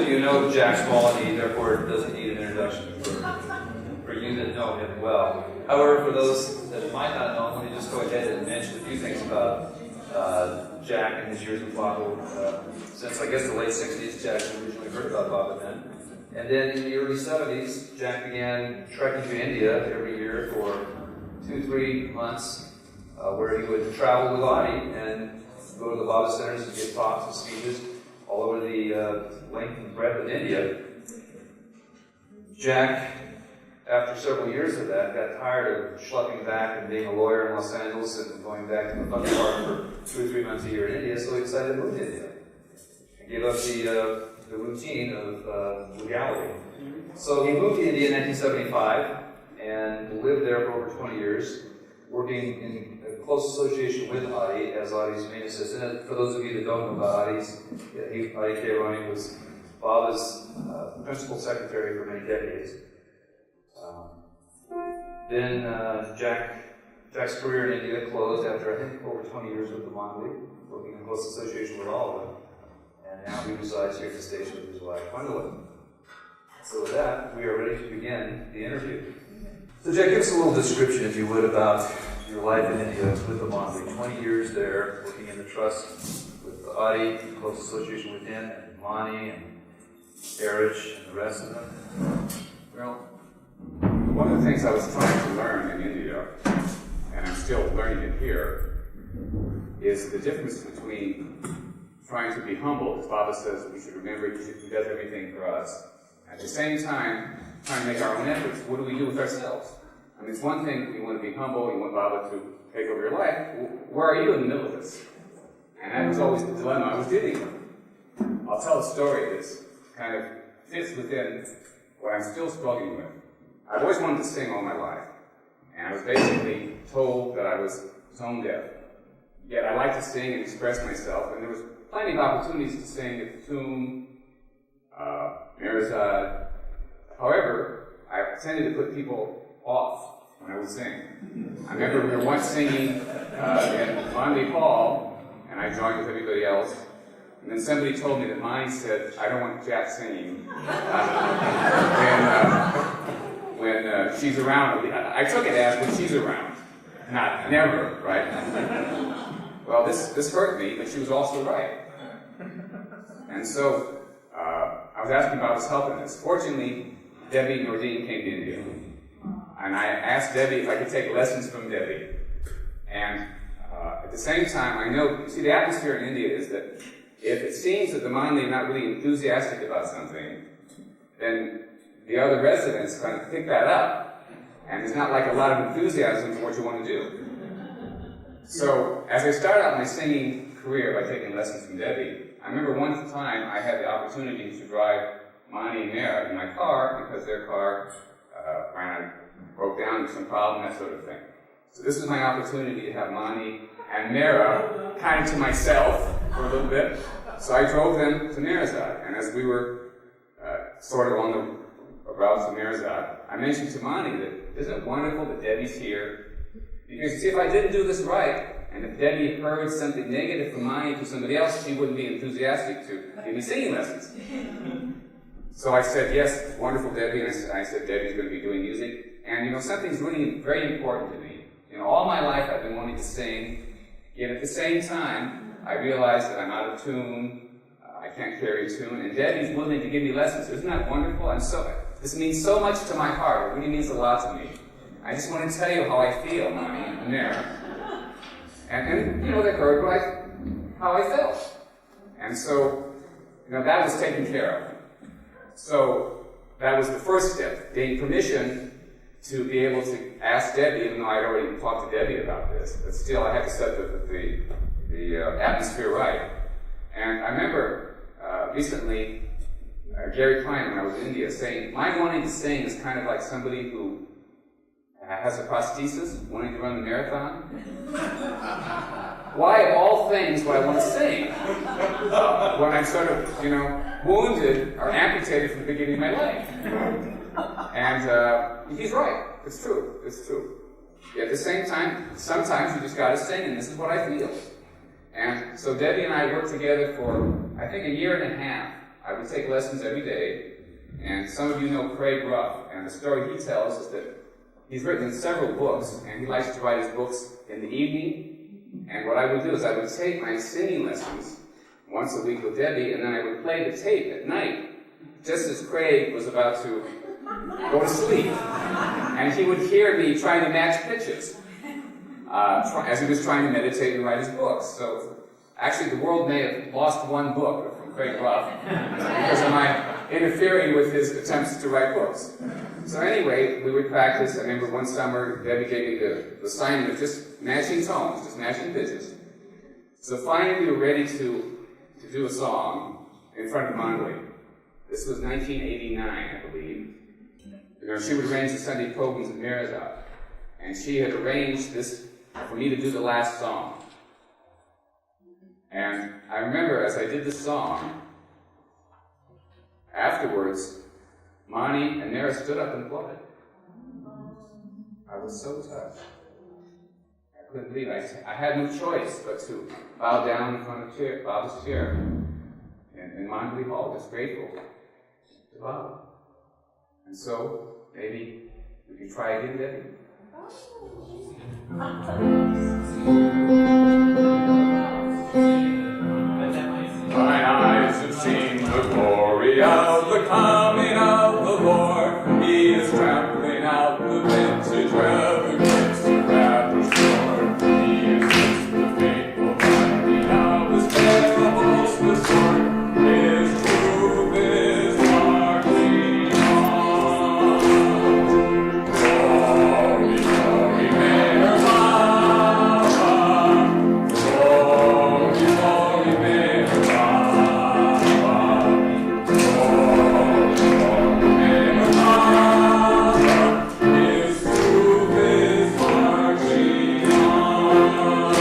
of you know Jack Small, and he therefore doesn't need an introduction for you that know him well. However, for those that might not know him, let me just go ahead and mention a few things about Jack and his years with Baba. Since I guess the late 60s, Jack originally heard about Baba then. And then in the early 70s, Jack began trekking to India every year for 2-3 months, where he would travel with Adi and go to the Baba centers and give talks and speeches all over the length and breadth of India. Jack, after several years of that, got tired of schlepping back and being a lawyer in Los Angeles and going back to the fun park for 2 or 3 months a year in India, so he decided to move to India and give up the routine of legality. So he moved to India in 1975 and lived there for over 20 years, working in a close association with Adi as Adi's main assistant. And for those of you that don't know about Adi K. Rani was Baba's principal secretary for many decades. Then Jack's career in India closed after, I think, over 20 years with the mandali, working in close association with all of them. And now he resides here at the station with his wife, Gwendolyn. So with that, we are ready to begin the interview. So Jack, give us a little description, if you would, about your life in India with the mandali. 20 years there, working in the trust with Adi, in close association with him, and Mani, and Erich, and the rest of them. Well, one of the things I was trying to learn in India, and I'm still learning it here, is the difference between trying to be humble, as Baba says we should remember he does everything for us, at the same time trying to make our own efforts. What do we do with ourselves? I mean, it's one thing you want to be humble, you want Baba to take over your life. Where are you in the middle of this? And that was always the dilemma I was dealing with. I'll tell a story that kind of fits within what I'm still struggling with. I've always wanted to sing all my life, and I was basically told that I was tone deaf. Yet I like to sing and express myself, and there was plenty of opportunities to sing at the Tomb, Mirzad. However, I tended to put people off when I would sing. I remember we were once singing in Mandali Hall, and I joined with everybody else. And then somebody told me that Mani said, "I don't want Jack singing when she's around." I took it as when she's around, not never, right? Well, this hurt me, but she was also right. And so I was asking about his help in this. Fortunately, Debbie Nordine came to India. And I asked Debbie if I could take lessons from Debbie. And at the same time, I know, see, the atmosphere in India is that if it seems that the mandali are not really enthusiastic about something, then the other residents kind of pick that up. And there's not like a lot of enthusiasm for what you want to do. So, as I started out my singing career by taking lessons from Debbie, I remember one time I had the opportunity to drive Mani and Mera in my car because their car broke down with some problem, that sort of thing. So this was my opportunity to have Mani and Mera kind of to myself for a little bit. So I drove them to Mirzad, and as we were sort of on the route to Mirzad, I mentioned to Mani that, isn't it wonderful that Debbie's here? Because you see, if I didn't do this right, and if Debbie heard something negative from Mani from somebody else, she wouldn't be enthusiastic to give me singing lessons. So I said, yes, wonderful Debbie, and I said Debbie's going to be doing music. And something's really very important to me. All my life I've been wanting to sing, yet at the same time, I realized that I'm out of tune, I can't carry a tune, and Debbie's willing to give me lessons. Isn't that wonderful? This means so much to my heart. It really means a lot to me. I just want to tell you how I feel, Mani and Mera. And they heard how I felt. And so, that was taken care of. So, that was the first step, getting permission to be able to ask Debbie, even though I'd already talked to Debbie about this, but still I had to set the atmosphere right. And I remember recently Gary Klein, when I was in India, saying, my wanting to sing is kind of like somebody who has a prosthesis, wanting to run the marathon. Why, of all things, would I want to sing when I'm sort of, wounded or amputated from the beginning of my life? And he's right. It's true. It's true. Yet at the same time, sometimes you just got to sing, and this is what I feel. And so Debbie and I worked together for, I think, a year and a half. I would take lessons every day, and some of you know Craig Ruff, and the story he tells is that he's written several books, and he likes to write his books in the evening, and what I would do is I would take my singing lessons once a week with Debbie, and then I would play the tape at night, just as Craig was about to go to sleep, and he would hear me trying to match pitches as he was trying to meditate and write his books. So actually the world may have lost one book from Craig Ruff because of my interfering with his attempts to write books. So anyway, we would practice. I remember one summer Debbie gave me the assignment of just matching tones, just matching pitches. So finally we were ready to do a song in front of mandali. This was 1989, I believe. You know, she would arrange the Sunday programs at Mirzah, and she had arranged this for me to do the last song. And I remember as I did the song, afterwards, Mani and Nara stood up and applauded. I was so touched. I couldn't believe it. I had no choice but to bow down in front of Bob's chair in Mandali Hall, just grateful to Bob. And so, maybe we can try again, Debbie. Mine eyes have seen the glory of the coming of the Lord. He is trampling out the vintage reverence to wrap the shore. He is just the faithful binding of his parables with sword. His truth is marching on. Glory, glory, Merhaba. Glory, glory, Merhaba. Glory, glory, Merhaba. His truth is marching on.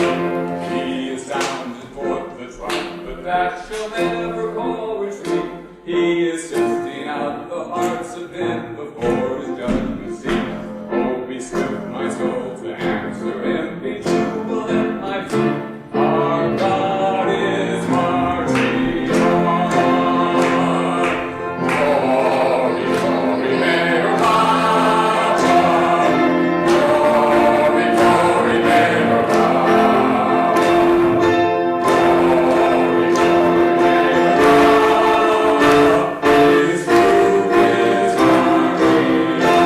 He is sounded forth the trumpet that shall never call retreat. He is sifting out the hearts of men before his judgment seat. Oh, be swift, my soul, to answer him. Be true at my feet. Our God is marching on. Glory, glory, Merhaba. Glory, glory, Merhaba. Glory, glory, Merhaba. His truth is marching on.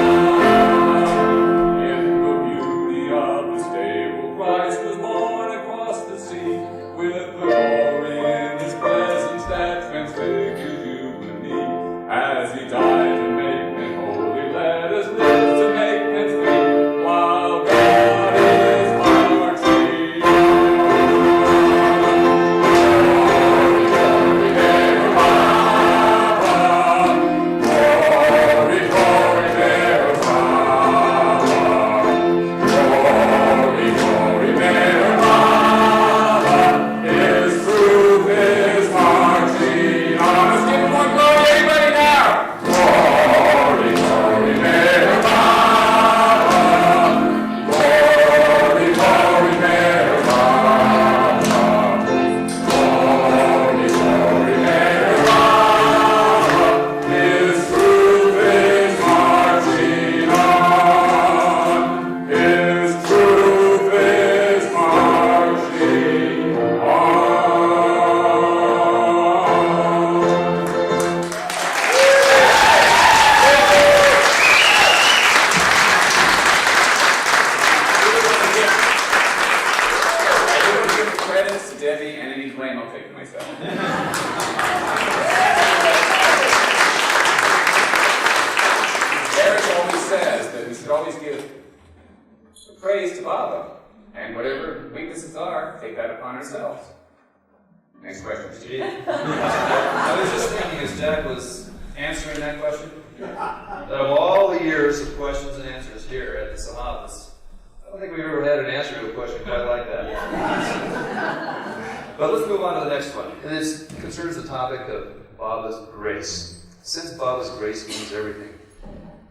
In the beauty of the stable, Christ was born across the sea, with the glory in his presence that transfigures you and me. As he died to make men holy, let us live to make men free, while God is marching on. Glory, glory, Merhaba. Glory, glory, Merhaba. Glory, glory, Merhaba. His truth is marching on. Let's give him one glory, everybody now. Glory, glory, Merhaba. Glory, glory, Merhaba. Glory, glory, Merhaba. His truth is marching on. His truth is marching on. I do want to give the credits to Debbie, and any blame I'll take to myself. Eric always says that we should always give praise to Baba, and whatever weaknesses are, take that upon ourselves. Next question, Steve. I was just thinking as Jack was answering that question, that of all the years of questions and answers here at the Sahavas, I don't think we've ever had an answer to a question quite like that. But let's move on to the next one. And this concerns the topic of Baba's grace. Since Baba's grace means everything,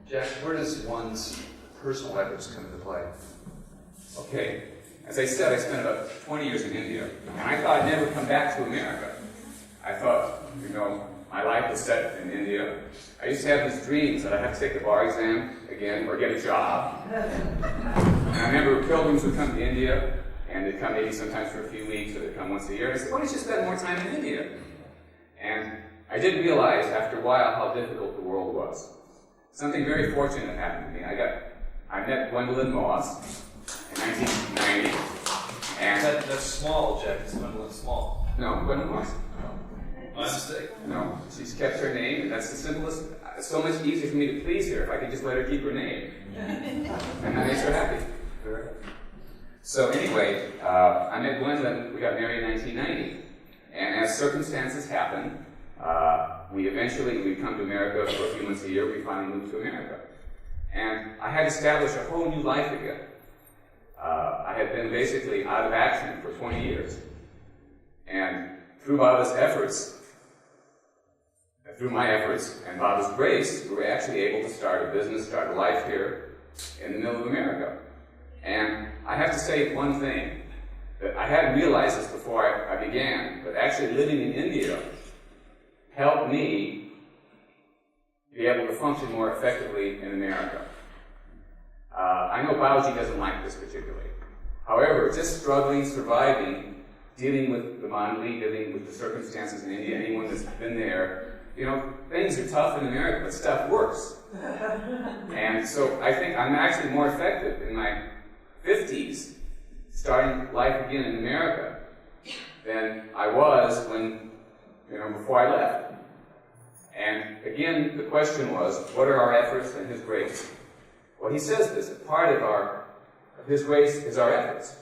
Jack, where does one's personal efforts come into play? Okay, as I said, I spent about 20 years in India, and I thought I'd never come back to America. I thought, my life was set in India. I used to have these dreams that I had to take the bar exam again or get a job. And I remember pilgrims would come to India, and they'd come maybe sometimes for a few weeks, or they'd come once a year. And I said, why don't you spend more time in India? And I didn't realize after a while how difficult the world was. Something very fortunate happened to me. I met Gwendolyn Moss in 1990. And that's small, Jack. It's Gwendolyn Small. No, Gwendolyn Moss. My mistake. No, she's kept her name, and that's the simplest. It's so much easier for me to please her if I could just let her keep her name. And that makes her happy. So anyway, I met Gwendolyn. We got married in 1990. And as circumstances happen, we come to America for a few months a year. We finally moved to America. And I had established a whole new life again. I had been basically out of action for 20 years. And through Baba's efforts, through my efforts and Baba's grace, we were actually able to start a business, start a life here in the middle of America. And I have to say one thing, that I hadn't realized this before I began, but actually living in India helped me be able to function more effectively in America. I know Babaji doesn't like this particularly. However, just struggling, surviving, dealing with the mandali, dealing with the circumstances in India, anyone that's been there, things are tough in America, but stuff works. And so I think I'm actually more effective in my 50s, starting life again in America, than I was before I left. And again, the question was, what are our efforts and His grace? Well, He says this, that part of His grace is our efforts.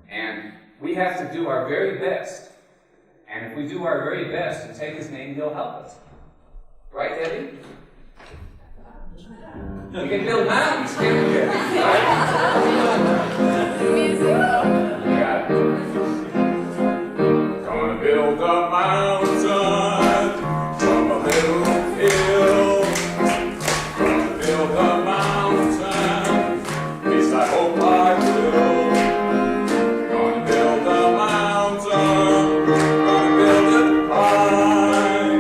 And we have to do our very best. And if we do our very best and take His name, He'll help us. Right, Eddie? We can build mountains, can't we, Eddie? Right? Got it. Gonna build a mountain from a little hill. Gonna build a mountain, at least I hope I will. Gonna build a mountain, gonna build it high.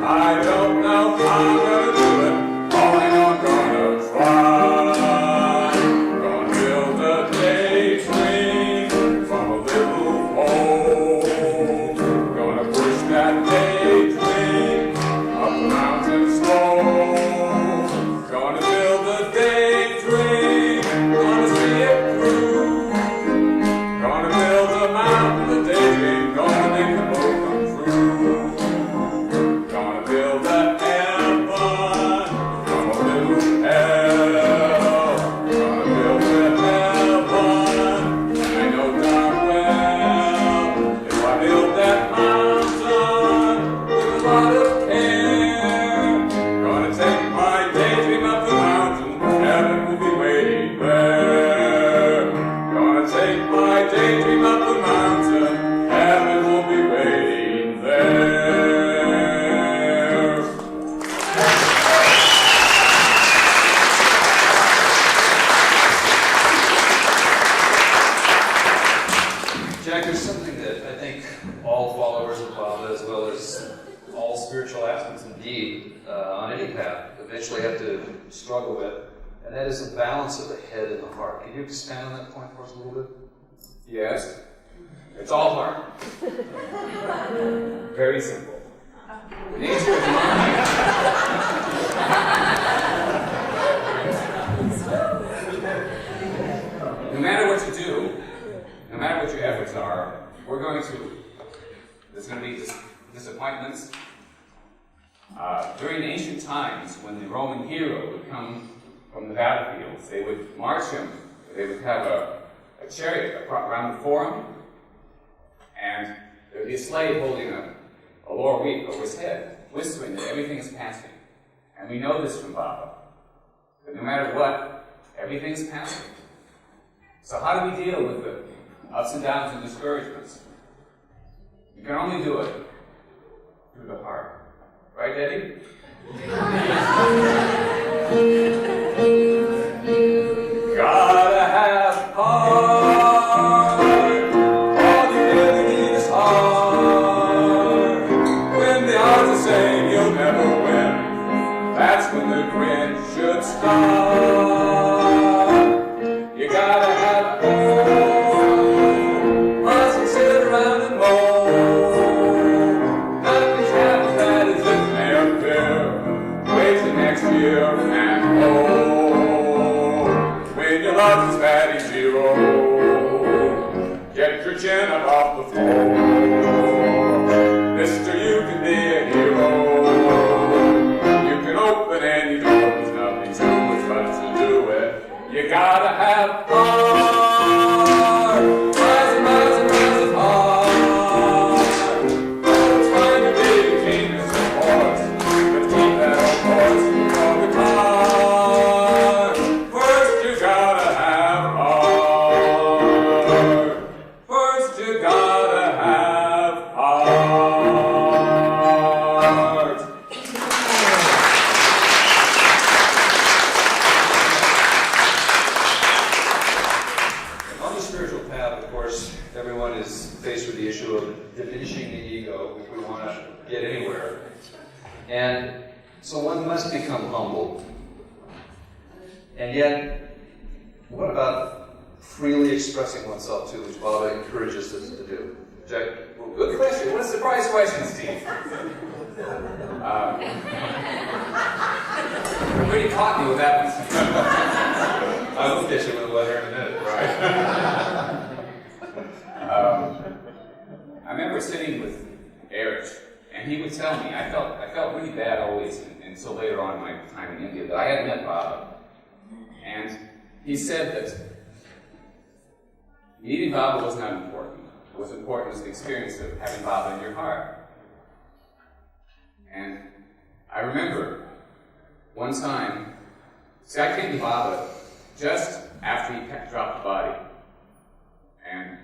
I don't know how I'm gonna do it, all I know I'm gonna try. Gonna build a daydream from a little hole. Gonna push that daydream up the mountain slow. Gonna build a daydream, gonna see it through. Gonna build a mountain, the daydream, gonna make the boat come true. Gonna build a heaven from a little hell. Gonna build a heaven, I know darn well. If I build that mountain with a lot of care, gonna take my daydream up the mountain, heaven will be waiting there. Gonna take my daydream up the mountain, heaven will be waiting there. Jack, there's something that I think all followers of Baba, as well as all spiritual aspects indeed, on any path, eventually have to struggle with, and that is the balance of the head and the heart. Can you expand on that point for us a little bit? Yes, it's all heart. Very simple. Nature is mind. No matter what you do, no matter what your efforts are, there's going to be disappointments. During ancient times, when the Roman hero would come from the battlefields, they would march him. They would have a chariot around the forum, and there would be a slave holding a laurel wreath over his head, whispering that everything is passing. And we know this from Baba, that no matter what, everything is passing. So how do we deal with the ups and downs and discouragements? You can only do it through the heart. Right, Eddie? Gotta have heart. All you really need is heart. When the odds are saying been about before. Mister, you can be a hero. You can open any door, there's nothing to it but to do it. You gotta have heart. Rise and rise and rise and heart. It's fine to be the king of sports, but keep that on course all the time. First you gotta have heart. First you gotta have heart. On the spiritual path, of course, everyone is faced with the issue of diminishing the ego if we want to get anywhere. And so one must become humble. And yet, what about freely expressing oneself too, which Baba encourages us to do? Jack? Well, good question. What a surprise question, Steve. You really caught me with that one. I will pitch it with a letter in a minute. Right. I remember sitting with Eric, and he would tell me, I felt really bad always, until later on in my time in India, that I had met Baba. And he said that meeting Baba was not important. What's important was the experience of having Baba in your heart. And I remember one time, see, I came to Baba just after he dropped the body. And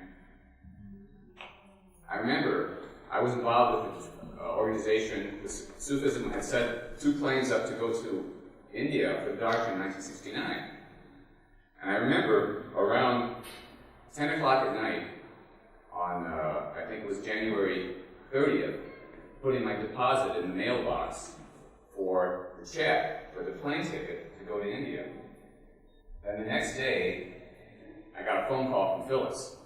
I remember I was involved with the organization. Sufism had sent 2 planes up to go to India for the Darshan in 1969. And I remember around 10 o'clock at night on, I think it was January 30th, putting my deposit in the mailbox for the check for the plane ticket to go to India. Then the next day, I got a phone call from Filis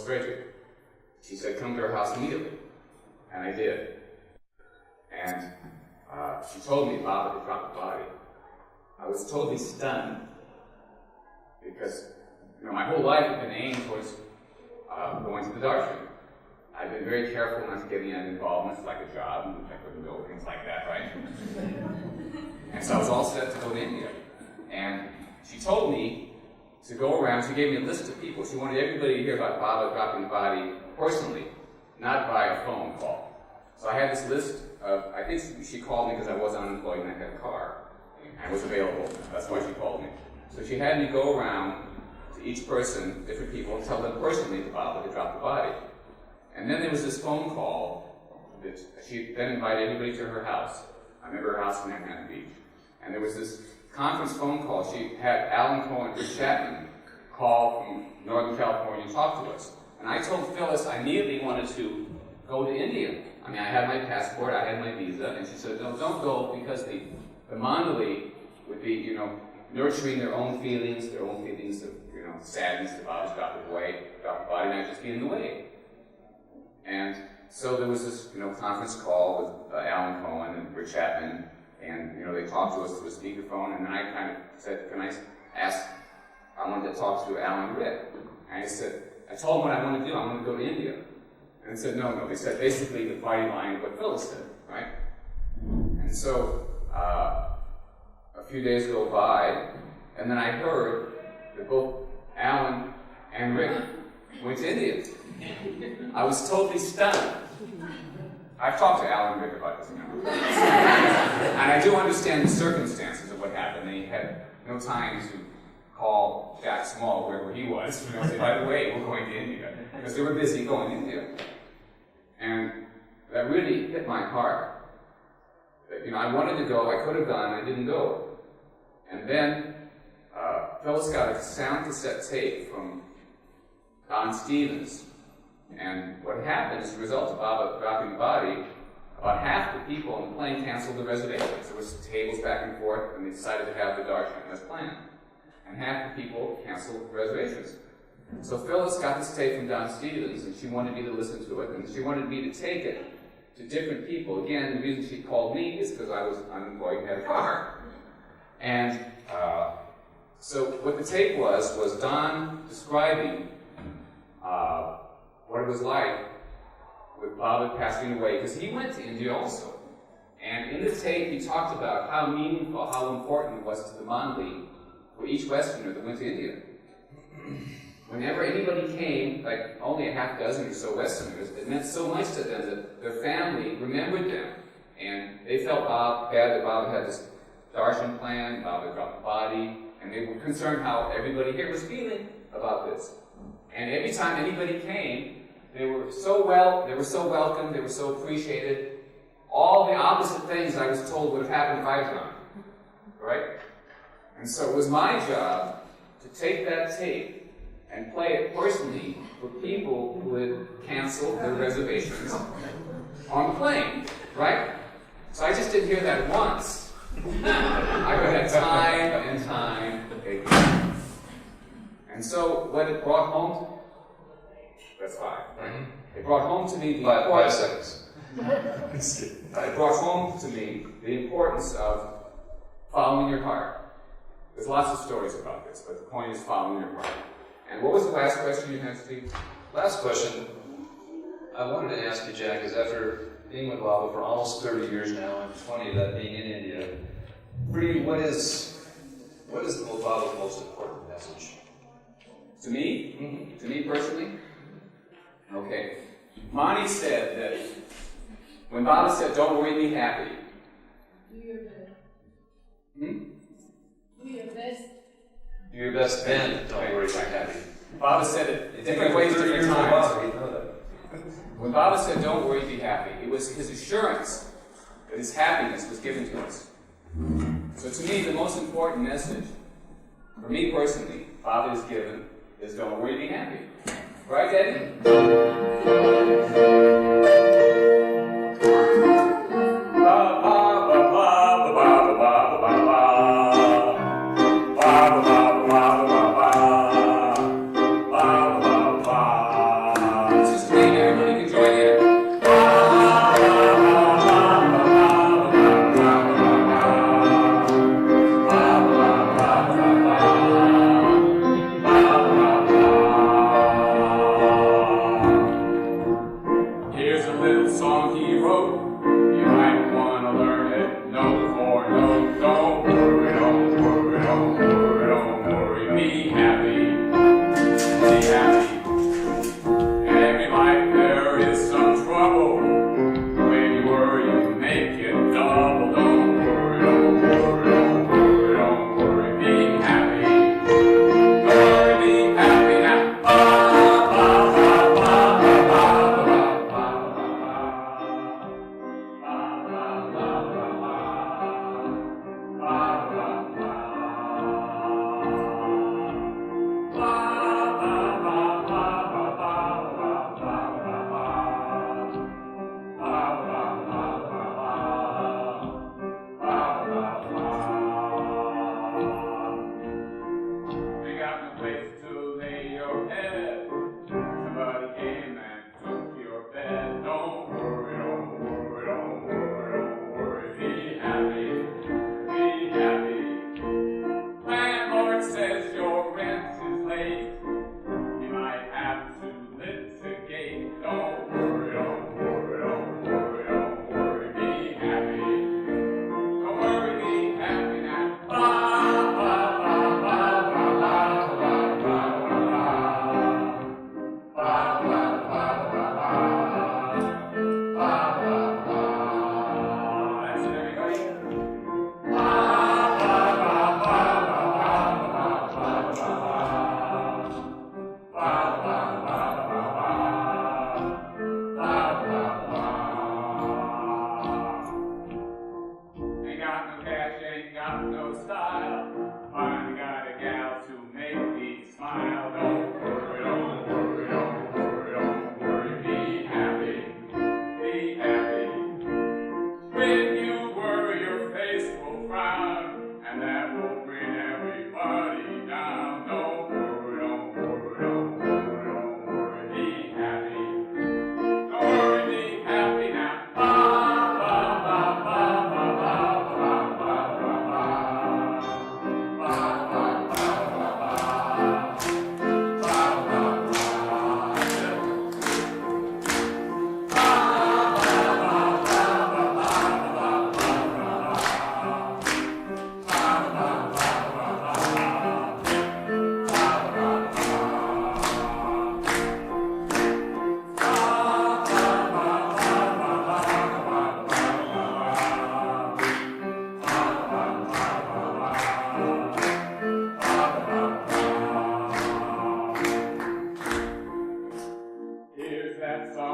Frederick. She said, come to her house immediately. And I did. And she told me Baba had dropped the body. I was totally stunned because, my whole life had been aimed towards going to the Darshan. I've been very careful not to get any other involvements like a job, and I couldn't go, things like that, right? And so I was all set to go to India. And she told me to go around, she gave me a list of people. She wanted everybody to hear about Baba dropping the body personally, not by a phone call. So I had this list of, I think she called me because I was unemployed and I had a car. And was available, that's why she called me. So she had me go around to each person, different people, and tell them personally that Baba had dropped the body. And then there was this phone call that she then invited everybody to her house. I remember her house in Manhattan Beach. And there was this conference phone call. She had Allan, Cohen, and Chapman call from Northern California and talk to us. And I told Filis I immediately wanted to go to India. I had my passport, I had my visa, and she said, no, don't go because the mandali would be, nurturing their own feelings of, sadness that Baba's dropped the body, not just be in the way. And so there was this, conference call with Allan Cohen and Rich Chapman, and, they talked to us through a speakerphone, and then I kind of said, I wanted to talk to Allan and Rick. And I said, I told them what I wanted to do, I want to go to India. And they said, no. They said basically the party line of what Filis said, right? And so a few days go by, and then I heard that both Allan and Rick went to India. I was totally stunned. I've talked to Allan and Rick about this now. And I do understand the circumstances of what happened. They had no time to call Jack Small, wherever he was, say, by the way, we're going to India. Because they were busy going to India. And that really hit my heart. That, I wanted to go, I could have gone, I didn't go. And then Phyllis got a sound cassette tape from Don Stevens. And what happened as a result of Baba dropping the body, about half the people on the plane canceled the reservations. There was tables back and forth, and they decided to have the darshan as planned. And half the people canceled the reservations. So Phyllis got this tape from Don Stevens, and she wanted me to listen to it, and she wanted me to take it to different people. Again, the reason she called me is because I was unemployed and had a car. And so what the tape was Don describing what it was like with Baba passing away, because he went to India also. And in the tape, he talked about how meaningful, how important it was to the mandali for each Westerner that went to India. Whenever anybody came, like only a half dozen or so Westerners, it meant so much to them that their family remembered them. And they felt bad that Baba had this darshan plan, Baba dropped the body, and they were concerned how everybody here was feeling about this. And every time anybody came, they were so welcome, they were so appreciated. All the opposite things I was told would have happened if I'd gone. Right? And so it was my job to take that tape and play it personally for people who had canceled their reservations on the plane. Right? So I just didn't hear that once. I heard that time and time again. And so what it brought home, that's 5, right? It brought home to me the 5 seconds. It brought home to me the importance of following your heart. There's lots of stories about this, but the point is following your heart. And what was the last question you had, Steve? Last question I wanted to ask you, Jack, is after being with Baba for almost 30 years now, and 20 of that being in India, for you, what is Baba's most important message? To me? Mm-hmm. To me personally? Okay. Mani said that when Baba said, don't worry, be happy. Do your best. Hmm? Do your best. Do your best and don't worry, be happy. Baba said it different ways, different times. You know that. When Baba said, don't worry, be happy, it was his assurance that his happiness was given to us. So to me, the most important message, for me personally, Baba has given, is don't worry, be happy. Right, Daddy?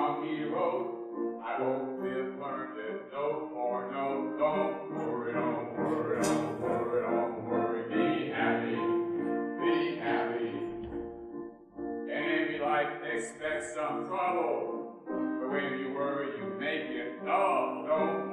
song he wrote. I hope you've learned it note for note. Don't worry, don't worry, don't worry, don't worry. Be happy, be happy. Enemy life expects some trouble, but when you worry, you make it dull. Don't